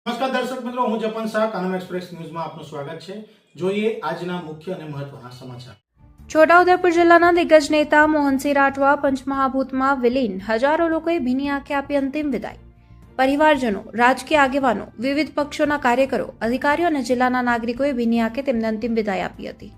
નમસ્કાર દર્શક મિત્રો, હું જપન શાહ, કાનમ એક્સપ્રેસ ન્યૂઝમાં આપનું સ્વાગત છે। જોઈએ આજના મુખ્ય અને મહત્વના સમાચાર। છોટાઉદેપુર જિલ્લાના દિગ્ગજ નેતા મોહનસિંહ રાઠવા પંચમહાભૂતમાં વિલીન, હજારો લોકોએ ભીની આંખે આપી અંતિમ વિદાય। પરિવારજનો, રાજકીય આગેવાનો, વિવિધ પક્ષોના કાર્યકરો, અધિકારીઓ અને જિલ્લાના નાગરિકોએ ભીની આંખે તેમને અંતિમ વિદાય આપી હતી।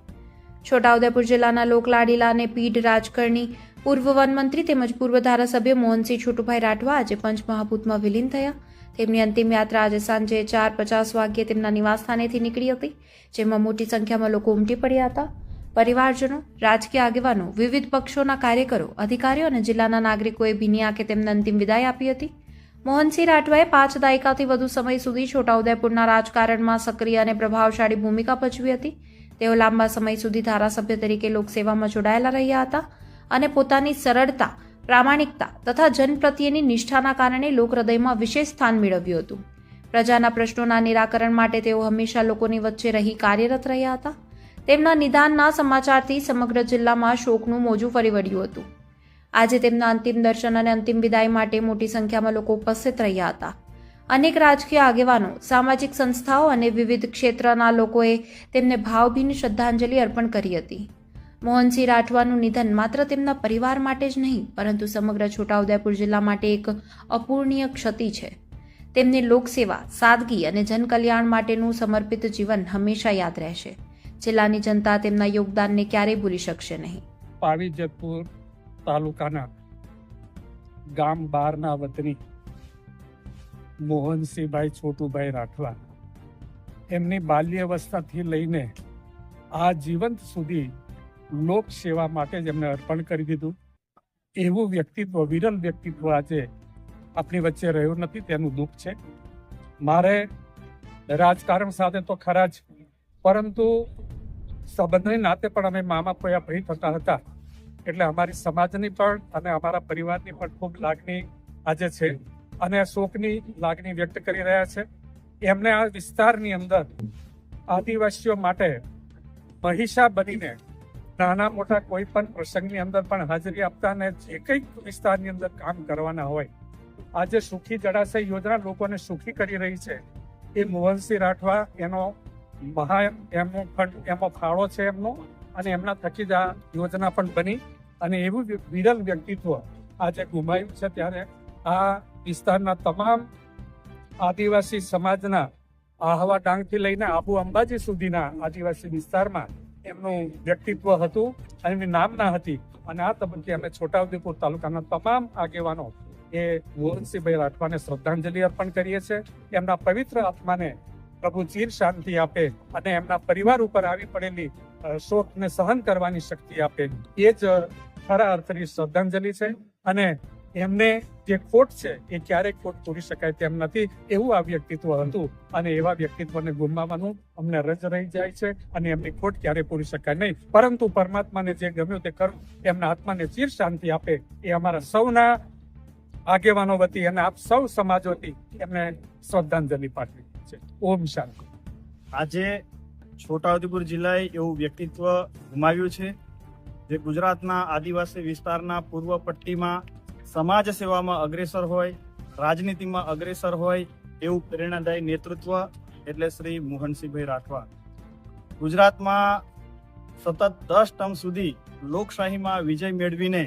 છોટાઉદેપુર જિલ્લાના લોકલાડીલા અને પીઢ રાજકારણી પૂર્વ વનમંત્રી તેમજ પૂર્વ ધારાસભ્ય મોહનસિંહ છોટુભાઈ રાઠવા આજે પંચમહાભૂતમાં વિલીન થયા। તેમની અંતિમ યાત્રા આજે સાંજે 4:50 વાગ્યે તેમના નિવાસસ્થાનેથી નીકળી હતી, જેમાં મોટી સંખ્યામાં લોકો ઉમટી પડ્યા હતા। પરિવારજનો, રાજકીય આગેવાનો, વિવિધ પક્ષોના કાર્યકરો, અધિકારીઓ અને જિલ્લાના નાગરિકોએ ભીની આંખે તેમને અંતિમ વિદાય આપી હતી। મોહનસિંહ રાઠવાએ 5 દાયકાથી વધુ સમય સુધી છોટાઉદેપુરના રાજકારણમાં સક્રિય અને પ્રભાવશાળી ભૂમિકા ભજવી હતી। તેઓ લાંબા સમય સુધી ધારાસભ્ય તરીકે લોકસેવામાં જોડાયેલા રહ્યા હતા અને પોતાની સરળતા, પ્રામાણિકતા તથા જનપ્રત્યેની નિષ્ઠાના કારણે લોકહૃદયમાં વિશેષ સ્થાન મેળવ્યું હતું। પ્રજાના પ્રશ્નોના નિરાકરણ માટે તેઓ હંમેશા લોકોની વચ્ચે રહી કાર્યરત રહ્યા હતા। તેમના નિદાનના સમાચારથી સમગ્ર જિલ્લામાં શોકનું મોજું ફરી વળ્યું હતું। આજે તેમના અંતિમ દર્શન અને અંતિમ વિદાય માટે મોટી સંખ્યામાં લોકો ઉપસ્થિત રહ્યા હતા। અનેક રાજકીય આગેવાનો, સામાજિક સંસ્થાઓ અને વિવિધ ક્ષેત્રના લોકોએ તેમને ભાવભીની શ્રદ્ધાંજલિ અર્પણ કરી હતી। મોહનસિંહ રાઠવાનું નિધન માત્ર તેમના પરિવાર માટે જ નહીં, પરંતુ સમગ્ર છોટાઉદેપુર જિલ્લા માટે એક અપૂર્ણીય ક્ષતિ છે। તેમની લોકસેવા, સાદગી અને જનકલ્યાણ માટેનું સમર્પિત જીવન હંમેશા યાદ રહેશે। જિલ્લાની જનતા તેમના યોગદાનને ક્યારેય ભૂલી શકશે નહીં। પાવીજતપુર તાલુકાના ગામ બારના વતની મોહનસિંહભાઈ છોટુભાઈ રાઠવા એમની બાલ્યાવસ્થાથી લઈને આ જીવંત સુધી લોક સેવા માટે જ એમને અર્પણ કરી દીધું। એવું વ્યક્તિત્વ, વિરલ વ્યક્તિત્વ આજે આપણી વચ્ચે રહ્યું નથી, તેનું દુઃખ છે। મારે રાજકારણ સાથે તો ખરા જ, પરંતુ સંબંધની નાતે પણ અમે મામા ફોયા ભાઈ થતા હતા, એટલે અમારી સમાજની પણ અને અમારા પરિવારની પણ ખૂબ લાગણી આજે છે અને શોકની લાગણી વ્યક્ત કરી રહ્યા છે। એમને આ વિસ્તારની અંદર આદિવાસીઓ માટે મહિષા બનીને નાના મોટા કોઈ પણ પ્રસંગની અંદર પણ હાજરી આપતા અને જે કંઈક વિસ્તારની અંદર કામ કરવાના હોય, આજે સુખી જળાશય યોજના લોકોને સુખી કરી રહી છે, એ મોહનસિંહ રાઠવા એનો એમાં ફાળો છે એમનો, અને એમના થકી જ આ યોજના પણ બની અને એવું વિરલ વ્યક્તિત્વ આજે ગુમાવ્યું છે। ત્યારે આ વિસ્તારના તમામ આદિવાસી સમાજના આહવા ડાંગથી લઈને આબુ અંબાજી સુધીના આદિવાસી વિસ્તારમાં એમનું વ્યક્તિત્વ હતું અને એમની નામના હતી, અને આ તબક્કે અમે છોટાઉદેપુર તાલુકાના તમામ આગેવાનો એ મોહનસિંહભાઈ રાઠવાને શ્રદ્ધાંજલિ અર્પણ કરીએ છીએ। એમના પવિત્ર આત્માને પ્રભુ ચીર શાંતિ આપે અને એમના પરિવાર ઉપર આવી પડેલી શોકને સહન કરવાની શક્તિ આપે, એ જ ખરા અર્થની શ્રદ્ધાંજલિ છે। અને એમને જે ખોટ છે એ ક્યારેય ખોટ પૂરી શકાય તેમ નથી, એવું આ વ્યક્તિત્વ હતું અને એવા વ્યક્તિત્વને ગુમાવવાનું અમને રજ રહી જાય છે અને એમની ખોટ ક્યારેય પૂરી શકાય નહીં, પરંતુ પરમાત્માને જે ગમ્યું તે કરવું, એમના આત્માને ચીર શાંતિ આપે, એ અમારા સૌના આગેવાનો વતી અને આપ સૌ સમાજ વતી એમને શ્રદ્ધાંજલિ પાઠવી છે। ઓમ શાંતિ। આજે છોટાઉદેપુર જિલ્લાએ એવું વ્યક્તિત્વ ગુમાવ્યું છે, જે ગુજરાતના આદિવાસી વિસ્તારના પૂર્વ પટ્ટીમાં સમાજ સેવામાં અગ્રેસર હોય, રાજનીતિમાં અગ્રેસર હોય એવું પ્રેરણાદાયી નેતૃત્વ એટલે શ્રી મોહનસિંહભાઈ રાઠવા। ગુજરાતમાં સતત 10 ટર્મ સુધી લોકશાહીમાં વિજય મેળવીને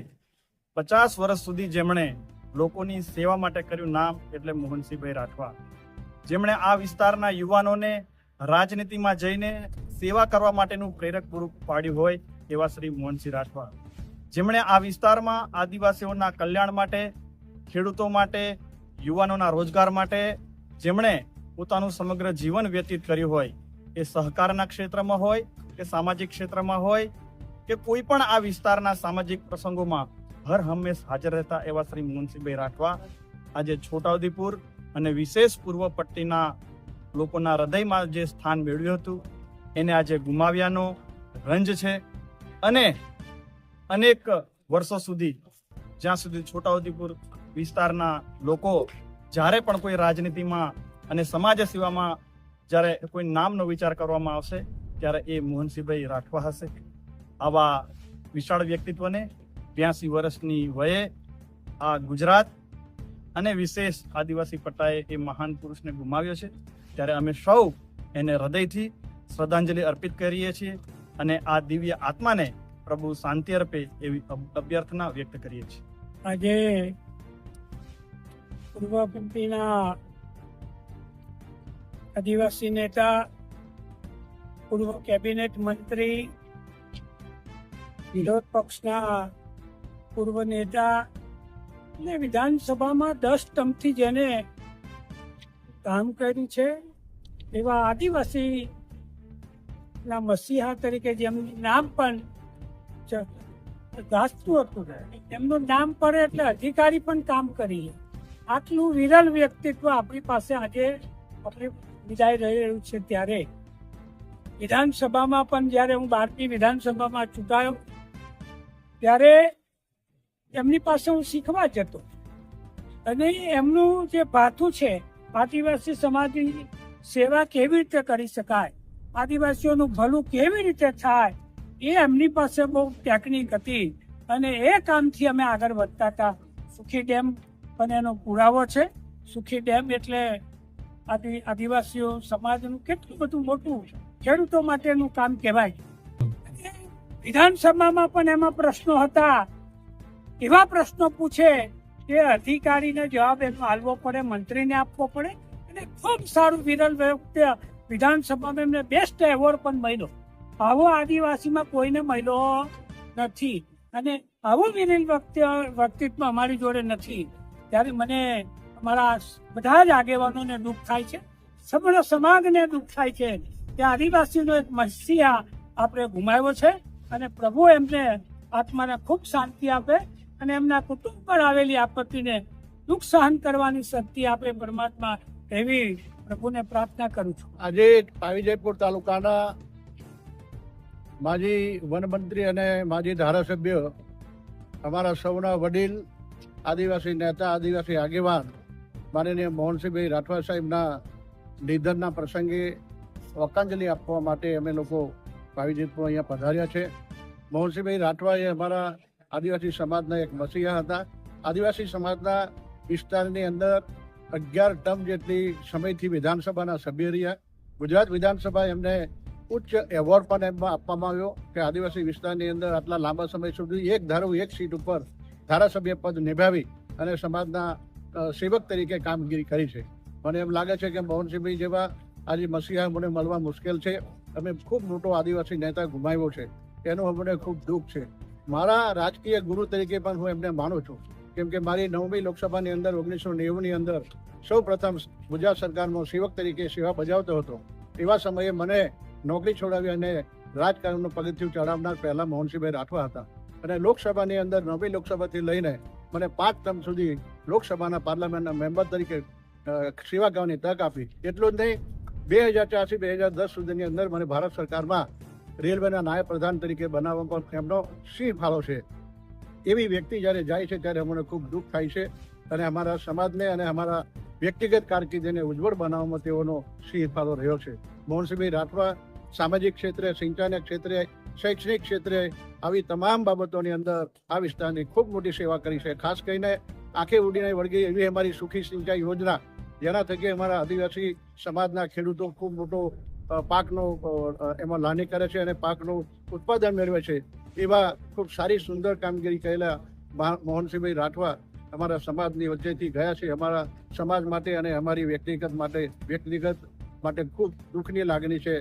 50 વર્ષ સુધી જેમણે લોકોની સેવા માટે કર્યું નામ એટલે મોહનસિંહભાઈ રાઠવા, જેમણે આ વિસ્તારના યુવાનોને રાજનીતિમાં જઈને સેવા કરવા માટેનું પ્રેરક પૂરું પાડ્યું હોય એવા શ્રી મોહનસિંહ રાઠવા, જેમણે આ વિસ્તારમાં આદિવાસીઓના કલ્યાણ માટે, ખેડૂતો માટે, યુવાનોના રોજગાર માટે જેમણે પોતાનું સમગ્ર જીવન વ્યતીત કર્યું હોય, એ સહકારના ક્ષેત્રમાં હોય કે સામાજિક ક્ષેત્રમાં હોય કે કોઈ પણ આ વિસ્તારના સામાજિક પ્રસંગોમાં હર હંમેશ હાજર રહેતા એવા શ્રી મોહનસિંહભાઈ રાઠવા આજે છોટાઉદેપુર અને વિશેષ પૂર્વ પટ્ટીના લોકોના હૃદયમાં જે સ્થાન મેળવ્યું હતું એને આજે ગુમાવ્યાનો રંજ છે। અને અનેક વર્ષો સુધી, જ્યાં સુધી છોટાઉદેપુર વિસ્તારના લોકો જ્યારે પણ કોઈ રાજનીતિમાં અને સમાજ સેવામાં જ્યારે કોઈ નામનો વિચાર કરવામાં આવશે ત્યારે એ મોહનસિંહભાઈ રાઠવા હશે। આવા વિશાળ વ્યક્તિત્વને 82 વર્ષની વયે આ ગુજરાત અને વિશેષ આદિવાસી પટ્ટાએ એ મહાન પુરુષને ગુમાવ્યો છે, ત્યારે અમે સૌ એને હૃદયથી શ્રદ્ધાંજલિ અર્પિત કરીએ છીએ અને આ દિવ્ય આત્માને પ્રભુ શાંતિ અર્પે એવી અભ્યર્થના વ્યક્ત કરીએ છીએ. આજે પૂર્વ પંથીના આદિવાસી નેતા, પૂર્વ કેબિનેટ મંત્રી, વિરોધ પક્ષના પૂર્વ નેતા અને વિધાનસભામાં 10 ટર્મથી જેને કામ કર્યું છે એવા આદિવાસી ના મસીહા તરીકે જેમનું નામ પણ ગાજતું હતું, એમનું નામ પડે એટલે અધિકારી પણ કામ કરીએ. આટલું વિરલ વ્યક્તિત્વ આપણી પાસે આજે આપણે વિદાય રહી રહ્યું છે. ત્યારે વિધાનસભામાં પણ જ્યારે હું 12મી વિધાનસભામાં ચૂંટાયો ત્યારે એમની પાસે હું શીખવા જતો અને એમનું જે ભાથું છે આદિવાસી સમાજની સેવા કેવી રીતે કરી શકાય, આદિવાસીઓનું ભલું કેવી રીતે થાય, એ એમની પાસે બહુ ટેકનિક હતી અને એ કામથી અમે આગળ વધતા હતા. સુખી ડેમ પણ એનો પુરાવો છે. સુખી ડેમ એટલે આદિવાસીઓ સમાજનું કેટલું બધું મોટું ખેડૂતો માટેનું કામ કહેવાય. વિધાનસભામાં પણ એમાં પ્રશ્નો હતા, એવા પ્રશ્નો પૂછે કે અધિકારીને જવાબ એનો આપવો પડે, મંત્રીને આપવો પડે અને ખૂબ સારું વિરલ વ્યક્તિ વિધાનસભામાં એમને બેસ્ટ એવોર્ડ પણ મળ્યો. આવો આદિવાસીમાં કોઈને મળ્યો નથી અને આવું વિરલ વ્યક્તિત્વ અમારી જોડે નથી. ત્યારે મને અમારા બધા જ આગેવાનોને દુઃખ થાય છે, સમગ્ર સમાજને દુઃખ થાય છે કે આદિવાસીનો એક મસીહા આપણે ગુમાવ્યો છે અને પ્રભુ એમને આત્માને ખૂબ શાંતિ આપે અને એમના કુટુંબ પર આવેલી આપત્તિને દુઃખ સહન કરવાની શક્તિ આપે પરમાત્મા, એવી પ્રભુને પ્રાર્થના કરું છું. આજે પાવીજયપુર તાલુકાના માજી વનમંત્રી અને માજી ધારાસભ્ય, અમારા સૌના વડીલ, આદિવાસી નેતા, આદિવાસી આગેવાન માનનીય મોહનસિંહભાઈ રાઠવા સાહેબના નિધનના પ્રસંગે શ્રદ્ધાંજલિ આપવા માટે અમે લોકો પાવીજયપુર અહીંયા પધાર્યા છે. મોહનસિંહભાઈ રાઠવા એ અમારા આદિવાસી સમાજના એક મસીહા હતા. આદિવાસી સમાજના વિસ્તારની અંદર 11 ટર્મ જેટલી સમયથી વિધાનસભાના સભ્ય રહ્યા. ગુજરાત વિધાનસભા એમને ઉચ્ચ એવોર્ડ પણ એમાં આપવામાં આવ્યો કે આદિવાસી વિસ્તારની અંદર આટલા લાંબા સમય સુધી એક ધારો એક સીટ ઉપર ધારાસભ્ય પદ નિભાવી અને સમાજના સેવક તરીકે કામગીરી કરી છે. મને એમ લાગે છે કે મોહનસિંહભાઈ જેવા આજે મસીહા મને મળવા મુશ્કેલ છે. અમે ખૂબ મોટો આદિવાસી નેતા ગુમાવ્યો છે, એનું અમને ખૂબ દુઃખ છે. મારા રાજકીય ગુરુ તરીકે પણ હું એમને માનું છું, કેમ કે મારી 9મી લોકસભાની અંદર 1990ની અંદર સૌ પ્રથમ ગુજરાત સરકારમાં સેવક તરીકે સેવા બજાવતો હતો. એવા સમયે મને નોકરી છોડાવી અને રાજકારણનું પગથિયું ચડાવનાર પહેલા મોહનસિંહભાઈ રાઠવા હતા અને લોકસભાની અંદર 9મી લોકસભાથી લઈને મને 5 ટર્મ સુધી લોકસભાના પાર્લામેન્ટના મેમ્બર તરીકે સેવા કરવાની તક આપી. એટલું જ નહીં, 2004થી 2010 સુધીની અંદર મને ભારત સરકારમાં રેલવેના નાયબ પ્રધાન તરીકે બનાવવામાં પણ એમનો સિંહ ફાળો છે. એવી વ્યક્તિ જ્યારે જાય છે ત્યારે અમને ખૂબ દુઃખ થાય છે અને અમારા સમાજને અને અમારા વ્યક્તિગત કારકિર્દીને ઉજ્જવળ બનાવવામાં તેઓનો સિંહ ફાળો રહ્યો છે. મોહનસિંહભાઈ રાઠવા સામાજિક ક્ષેત્રે, સિંચાઈના ક્ષેત્રે, શૈક્ષણિક ક્ષેત્રે આવી તમામ બાબતોની અંદર આ વિસ્તારની ખૂબ મોટી સેવા કરી છે. ખાસ કરીને આંખે ઉડીને વળગી એવી અમારી સુખી સિંચાઈ યોજના, જેના થકી અમારા આદિવાસી સમાજના ખેડૂતો ખૂબ મોટો પાકનો એમાં લાણી કરે છે અને પાકનું ઉત્પાદન મેળવે છે. એવા ખૂબ સારી સુંદર કામગીરી કરેલા મોહનસિંહભાઈ રાઠવા અમારા સમાજની વચ્ચેથી ગયા છે. અમારા સમાજ માટે અને અમારી વ્યક્તિગત માટે ખૂબ દુઃખની લાગણી છે.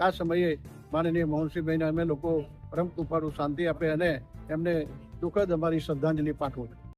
આ સમયે માનનીય મોહનસિંહભાઈને અમે લોકો પરમ કૃપાળુ શાંતિ આપે અને એમને દુઃખદ અમારી શ્રદ્ધાંજલિ પાઠવું.